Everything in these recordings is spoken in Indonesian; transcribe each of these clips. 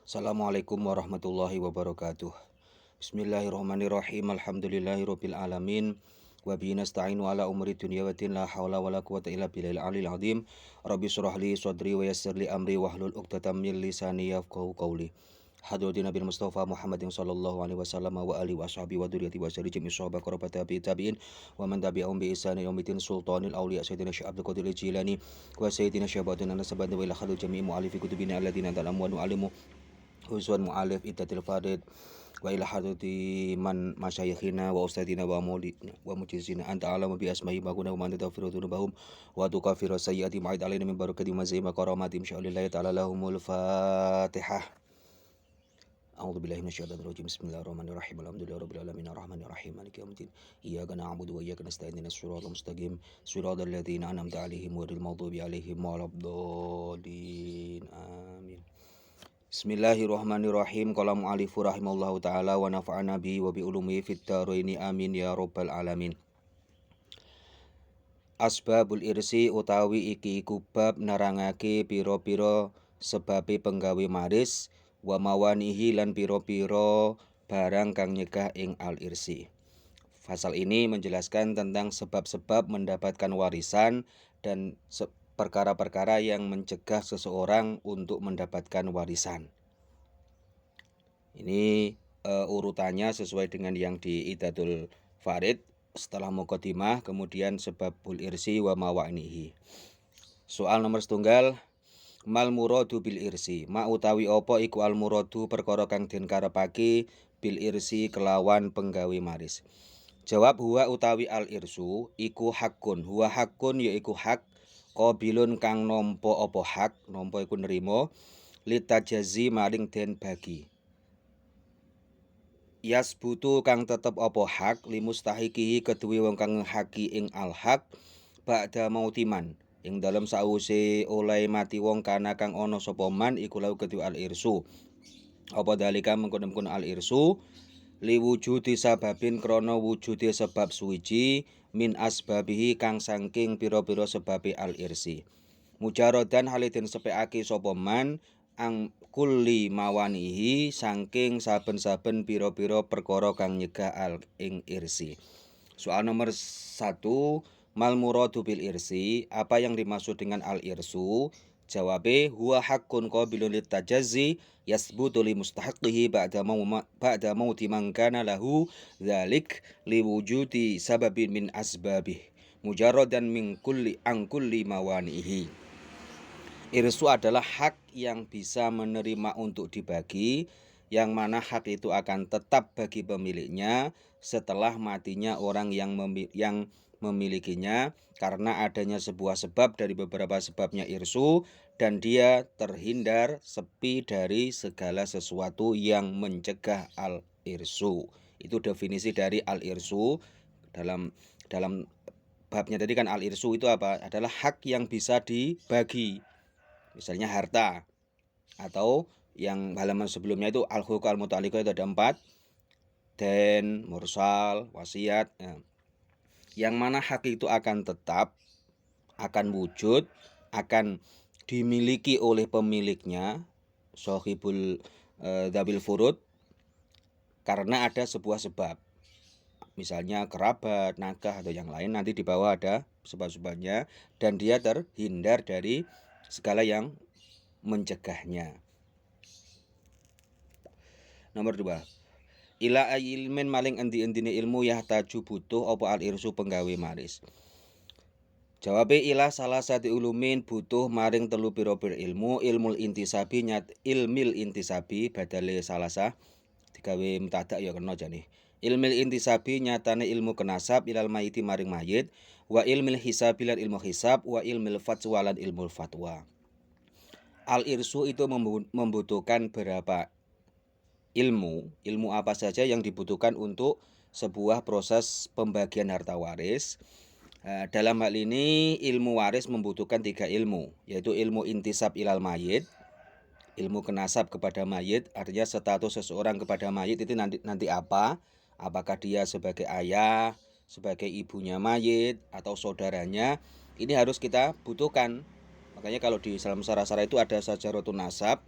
Assalamualaikum warahmatullahi wabarakatuh. Bismillahirrahmanirrahim. Alhamdulillahirabbil alamin. Wa bihi nasta'inu ala umuri dunya wa din la haula wala quwwata illa billahil aliyil azim. Rabbi shrah li sadri wa yassir li amri wahlul 'uqdatam min lisani yafqahu qawli. Hadratin Nabi Mustafa Muhammadin sallallahu alaihi wasallam wa alihi wa sahbihi wa dzurriyyati wa syari jami' sahabat qarabat tabi'in wa man tabi'ahum bi ihsan ila yaumil sultanil auliya sayyidina Syekh Abdul Qadir Jilani wa sayyidina Syekh Nasabana wa ila hadrati jami' mu'allifi kutubina alladziina ta'lamu wa alimu Huswan mu'alif iddatil farid wa ila hadrati man masyayikhina wa ustadina wa maulidina wa mujizina anta alamu bi asma'i maguna wa man tadfiru dunubahum wa tukafiru sayyati ma'id alaina min barakati mazima karamati insya'alillahi ta'ala lahumul fatihah. A'udzu billahi minasyaitonir rajim. Bismillahirrahmanirrahim. Alhamdulillahirabbil alamin arrahmanir rahim maliki yaumiddin. Iyyaka na'budu wa iyyaka nasta'in ihdinas siratal mustaqim siratal ladzina an'amta 'alaihim ghairil maghdubi 'alaihim waladdallin. Amin. Bismillahirrahmanirrahim. Qala mu'allifu rahimallahu ta'ala wa nafa'ana bihi wa bi ulumihi fid dharaini amin ya rabbal alamin. Asbabul irsi utawi iki iku bab nerangake pira-pira sebabe penggawe maris wa mawanihi lan pira-pira barang kang nyegah ing al-irsi. Pasal ini menjelaskan tentang sebab-sebab mendapatkan warisan dan perkara-perkara yang mencegah seseorang untuk mendapatkan warisan. Ini urutannya sesuai dengan yang di Iddatul Farid, setelah muqaddimah, kemudian sebabul irsi wa mawanihi. Soal nomor setunggal, mal muradu bil irsi, ma utawi apa iku al muradu perkara kang den karepake bil irsi kelawan penggawe maris. Jawab, huwa utawi al irsu iku hakun. Huwa hakun yaiku hak qabilun kang nampa apa hak, nampa iku nerima litajazi maring den bagi. Yasbutu kang tetep apa hak limustahiqihi keduwe wong kang haki ing al hak ba'da mautiman ing dalem sawise oleh mati wong kana kang ana sapa man iku lau kedue al irsu. Apa dalika mengkono-mengkono al irsu liwujudi sababin krana wujude sebab suwiji min asbabihi kang saking pira-pira sebabe al irsi. Mujarodan haliden sepekake sapa man ang kulli mawanihi saking saben-saben pira-pira perkara kang nyegah al ing irsi. Soal nomor 1, mal muradu bil irsi, apa yang dimaksud dengan al irsu? Jawabe, huwa haqqun qabilun litajazzi yasbutu li mustahiqihi ba'da mauti man kana lahu dzalik liwujudi sababin min asbabih mujarradan min kulli an kulli mawanihi. Irsu adalah hak yang bisa menerima untuk dibagi, yang mana hak itu akan tetap bagi pemiliknya setelah matinya orang yang memilikinya karena adanya sebuah sebab dari beberapa sebabnya irsu, dan dia terhindar sepi dari segala sesuatu yang mencegah al-irsu. Itu definisi dari al-irsu. Dalam babnya tadi kan al-irsu itu apa? Adalah hak yang bisa dibagi. Misalnya harta, atau yang halaman sebelumnya itu al-huquq al-muta'alliqah itu ada 4, den, mursal, wasiat. Yang mana hak itu akan tetap, akan wujud, akan dimiliki oleh pemiliknya, sohibul dhabil furud, karena ada sebuah sebab. Misalnya kerabat, nakah, atau yang lain, nanti di bawah ada sebab-sebabnya, dan dia terhindar dari segala yang mencegahnya. Nomor 2, ila ilmin maling endi-endine ilmu yahtaju butuh apa al irsu penggawe maris. Jawabe, ila salah satu ulumin butuh maring telu pira-pira ilmu. Ilmul intisabi ilmil intisabi badale salasa digawe mutadak ya kena jane. Ilmil intisabi nyatane ilmu kenasab ilal mayiti maring mayit, wa ilmil hisabi lan ilmu hisab, wa ilmil fatwa lan ilmu fatwa. Al irsu itu membutuhkan berapa ilmu apa saja yang dibutuhkan untuk sebuah proses pembagian harta waris. Dalam hal ini ilmu waris membutuhkan 3 ilmu, yaitu ilmu intisab ilal mayit, ilmu kenasab kepada mayit, artinya status seseorang kepada mayit itu nanti apa? Apakah dia sebagai ayah, sebagai ibunya mayit, atau saudaranya? Ini harus kita butuhkan. Makanya kalau di dalam syarah-syarah itu ada sajaratun nasab,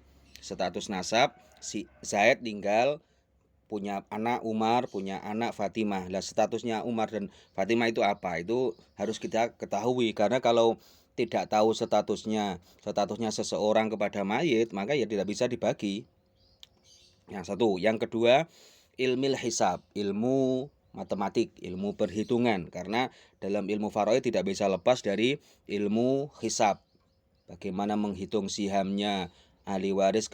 status nasab, si Zaid tinggal punya anak Umar, punya anak Fatimah. Lah statusnya Umar dan Fatimah itu apa? Itu harus kita ketahui, karena kalau tidak tahu statusnya seseorang kepada mayit, maka ya tidak bisa dibagi. Yang satu, yang kedua, ilmil hisab, ilmu matematik, ilmu perhitungan, karena dalam ilmu faraid tidak bisa lepas dari ilmu hisab. Bagaimana menghitung sihamnya ahli waris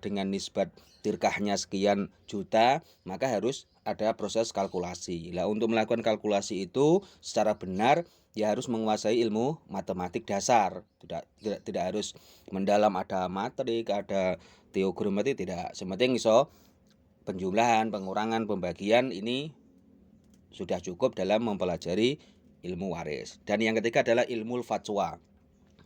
dengan nisbat tirkahnya sekian juta, maka harus ada proses kalkulasi. Lah untuk melakukan kalkulasi itu secara benar ya harus menguasai ilmu matematik dasar. Tidak harus mendalam, ada matrik, ada teogrametri, tidak. Sementing iso penjumlahan, pengurangan, pembagian ini sudah cukup dalam mempelajari ilmu waris. Dan yang ketiga adalah ilmu fatwa.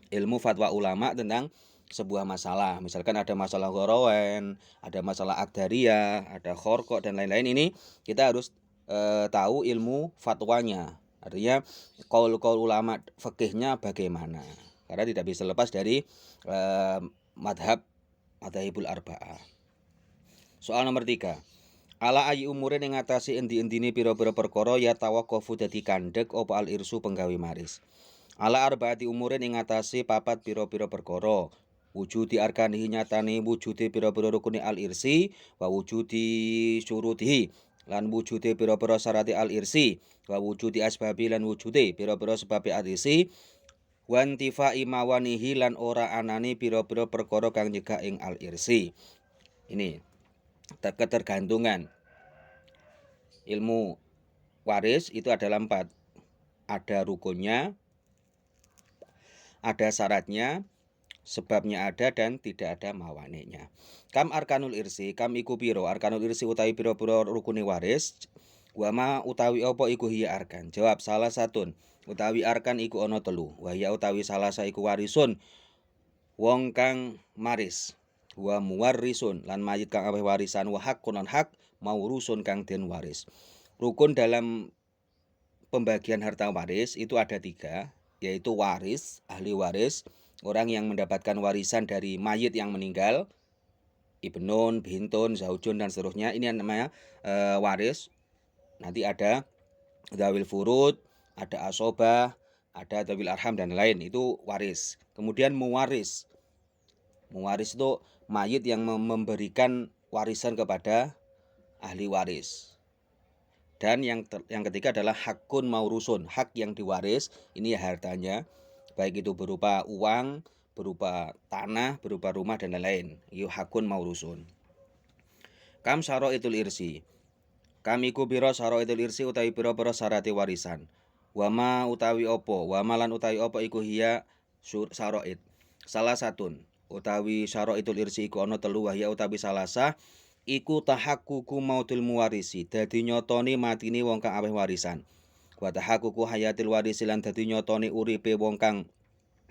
Ilmu fatwa ulama tentang sebuah masalah. Misalkan ada masalah ghorowen, ada masalah akdariyah, ada khorqah dan lain-lain, ini kita harus tahu ilmu fatwanya. Artinya qaul-qaul ulama fikihnya bagaimana. Karena tidak bisa lepas dari madhabul arba'ah. Soal nomor 3. Ala ayi umurin yang ngatasi endi-endine pira-pira perkara ya tawaqqafu dadi kandhek apa al irsu penggawe maris. Ala arbaati umurin ing ngatasi papat pira-pira perkara. Wujudi arkanihi nyatane wujudi pira-pira rukune al irsi wa wujudi syurutihi lan wujudi pira-pira syarati al irsi wa wujudi asbabi lan wujudi pira-pira sebabe al irsi wa intifai mawanihi lan ora anane pira-pira perkara kang nyegah ing al irsi. Ini ketergantungan ilmu waris itu adalah 4. Ada rukunnya, ada syaratnya, sebabnya ada, dan tidak ada mawaneknya. Kam arkanul irsi, kam iku piro arkanul irsi utawi piro-piro rukune waris. Wama utawi apa iku hiya arkan. Jawab, salah satun utawi arkan iku ana 3. Wahya utawi salah iku warisun, wong kang maris. Wa muwarrisun lan mayit kang aweh warisan, wa haqqun lan hak maurusun kang den waris. Rukun dalam pembagian harta waris itu ada 3, yaitu waris, ahli waris, orang yang mendapatkan warisan dari mayit yang meninggal, ibnun, bintun, zaujun dan seterusnya. Ini yang namanya waris. Nanti ada dzawil furud, ada asobah, ada dzawil arham dan lain, itu waris. Kemudian muwaris. Muwaris itu mayit yang memberikan warisan kepada ahli waris. Dan yang ketiga adalah hakun maurusun, hak yang diwaris, ini hartanya, baik itu berupa uang, berupa tanah, berupa rumah dan lain-lain. Itu hakun maurusun. Kam syaraitul irsi. Kam iku pira syaraitul irsi utawi pira-pira syarate warisan. Wama utawi apa, wamalan utawi apa iku hiya syarait. Salah satun utawi syaraitul irsi iku ana 3, wahya utawi salasah iku tahaqququ mautil muwarisi, dadi nyotoni matine wong kang aweh warisan. Wa tahaqququ hayatil warisi lan dadi nyotoni uripe wong kang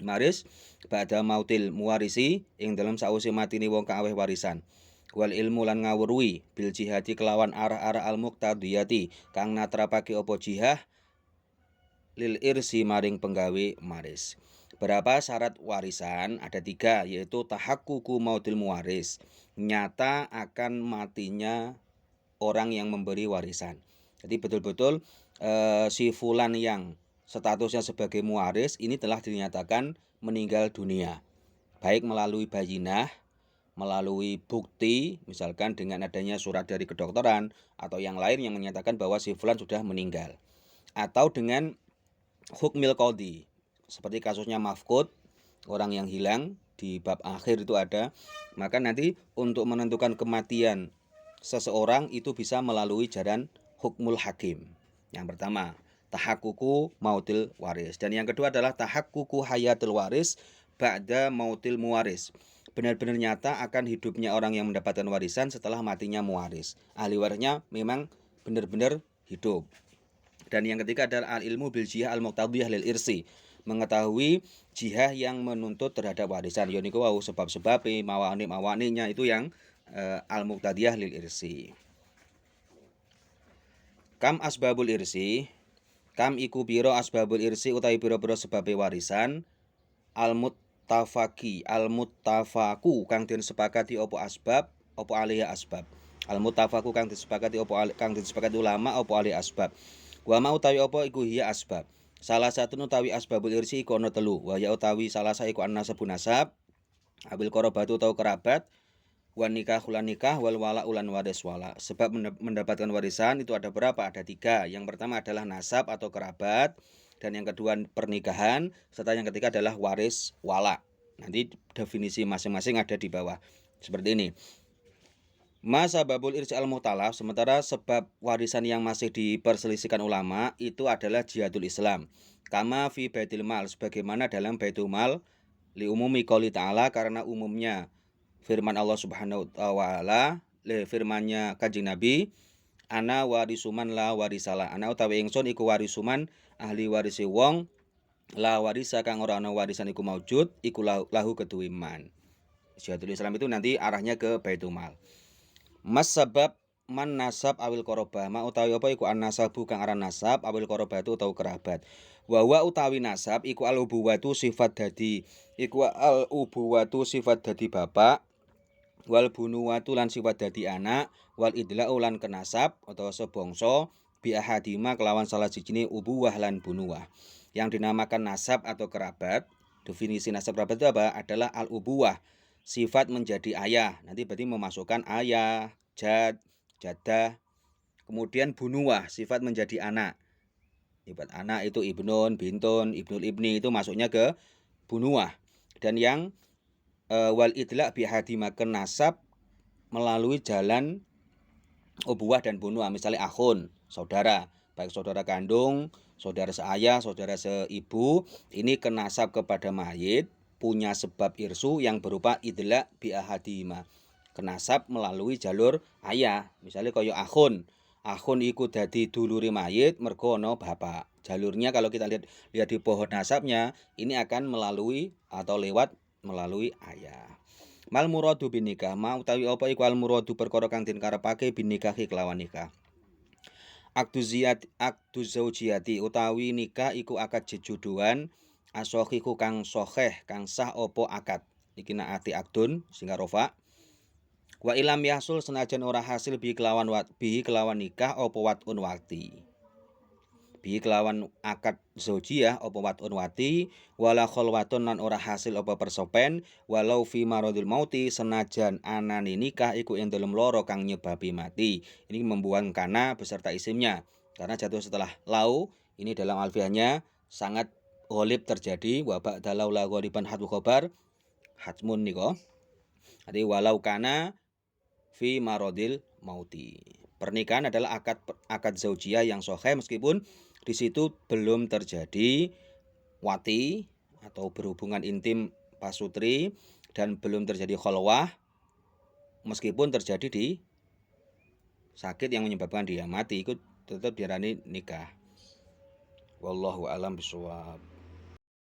maris ba'da mautil muwarisi ing dalem sawise matine wong kang aweh warisan. Wal ilmu lan ngawruhi bil jihati kelawan arah-arah al muqtadiyati kang natrapake apa jihah lil irsi maring penggawe maris. Berapa syarat warisan? Ada 3, yaitu tahaqququ mautil muwaris, nyata akan matinya orang yang memberi warisan. Jadi betul-betul si fulan yang statusnya sebagai muwaris ini telah dinyatakan meninggal dunia, baik melalui bayinah, melalui bukti, misalkan dengan adanya surat dari kedokteran atau yang lain yang menyatakan bahwa si fulan sudah meninggal, atau dengan hukmil qadhi, seperti kasusnya mafqud, orang yang hilang, di bab akhir itu ada. Maka nanti untuk menentukan kematian seseorang itu bisa melalui jalan hukmul hakim. Yang pertama, tahaqququ mautil waris, dan yang kedua adalah tahaqququ hayatul waris ba'da mautil muwaris. Benar-benar nyata akan hidupnya orang yang mendapatkan warisan setelah matinya muwaris. Ahli warisnya memang benar-benar hidup. Dan yang ketiga adalah al-ilmu bil jihah al-muqtadiyah lil irsi, mengetahui jihah yang menuntut terhadap warisan. Yoniku wau sebab-sebabe, mawani-mawaninya itu yang al-muqtadiyah lil irsi. Kam asbabul irsi, kam iku pira asbabul irsi utawi pira-pira sebabe warisan, al-muttafaku kang den sepakati apa asbab apa alih asbab. Al-muttafaku kang disepakati apa kang disepakati ulama apa alih asbab. Wa ma utawi apa iku hiya asbab. Salah satu utawi asbabul irsi iku ana telu. Wa ya utawi salah iku an-nasabun nasab, abil qarabatu atau kerabat, wan nikah ulan nikah, wal wala ulan waris wala. Sebab mendapatkan warisan itu ada berapa? Ada 3. Yang pertama adalah nasab atau kerabat, dan yang kedua pernikahan, serta yang ketiga adalah waris wala. Nanti definisi masing-masing ada di bawah. Seperti ini. Masa babul irsi al-muhtalaf, sementara sebab warisan yang masih diperselisihkan ulama itu adalah jihadul Islam. Kama fi baitul mal, sebagaimana dalam baitul mal li umumi qouli ta'ala, karena umumnya firman Allah Subhanahu wa ta'ala, firmannya Kanjeng Nabi, ana warisuman la warisala. Ana utawi ingsun iku warisuman ahli warisi wong, la warisa kang ora ana warisan iku maujud, iku lahu keduwe man. Jihadul Islam itu nanti arahnya ke baitul mal. Mas sebab man nasab awil korobah, ma utawi apa iku an nasabu kang aran nasab awil korobah itu utawi kerabat. Wa utawi nasab iku al ubuwatu sifat dadi, iku al ubuwatu sifat dadi bapak, wal bunuwatu lan sifat dadi anak, wal idla lan kenasab utawa sebangsa bi ahadima kelawan salah sijine ubuwah lan bunuwah. Yang dinamakan nasab atau kerabat, definisi nasab kerabat itu apa? Adalah al ubuwah, sifat menjadi ayah. Nanti berarti memasukkan ayah, jad, jadah. Kemudian bunuwah, sifat menjadi anak. Sifat anak itu ibnun, bintun, ibnul ibni, itu masuknya ke bunuwah. Dan yang wal idla bihadimaken nasab melalui jalan ubuwah dan bunuwah. Misalnya akhun, saudara, baik saudara kandung, saudara seayah, saudara seibu, ini kenasab kepada mayit, punya sebab irsu yang berupa idla bi ahadima, kenasab melalui jalur ayah. Misalnya kaya akhun iku dadi dulure mayit mergo ana bapak. Jalurnya kalau kita lihat di pohon nasabnya, ini akan melalui atau lewat melalui ayah. Mal muradu bin nikah, ma utawi apa iku al muradu perkara kang den karepake bin nikahi kelawan nikah. Akdu zaujiyati utawi nikah iku akad jejodohan, asohiku kang soheh kang sah opo akad. Iki naati akdun sehingga rofa. Wa ilam yahsul senajan ora hasil bi kelawan nikah opo watun wati. Bi kelawan akad zaujiyah opo watun wati, wala kholwatun lan ora hasil opo persopen, walau fi maradil mauti senajan anane nikah iku ing dalem loro kang nyebabi mati. Ini membuang kana beserta isimnya. Karena jatuh setelah lau, ini dalam alfiahnya sangat ghalib terjadi, wa ba'dalau la ghaliban hatu khobar hatmun niko. Jadi walau kana fi maradil mauti. Pernikahan adalah akad zaujiyah yang sahih meskipun di situ belum terjadi wati atau berhubungan intim pasutri dan belum terjadi kholwah, meskipun terjadi di sakit yang menyebabkan dia mati, itu tetap diarani nikah. Wallahu a'lam bishawab.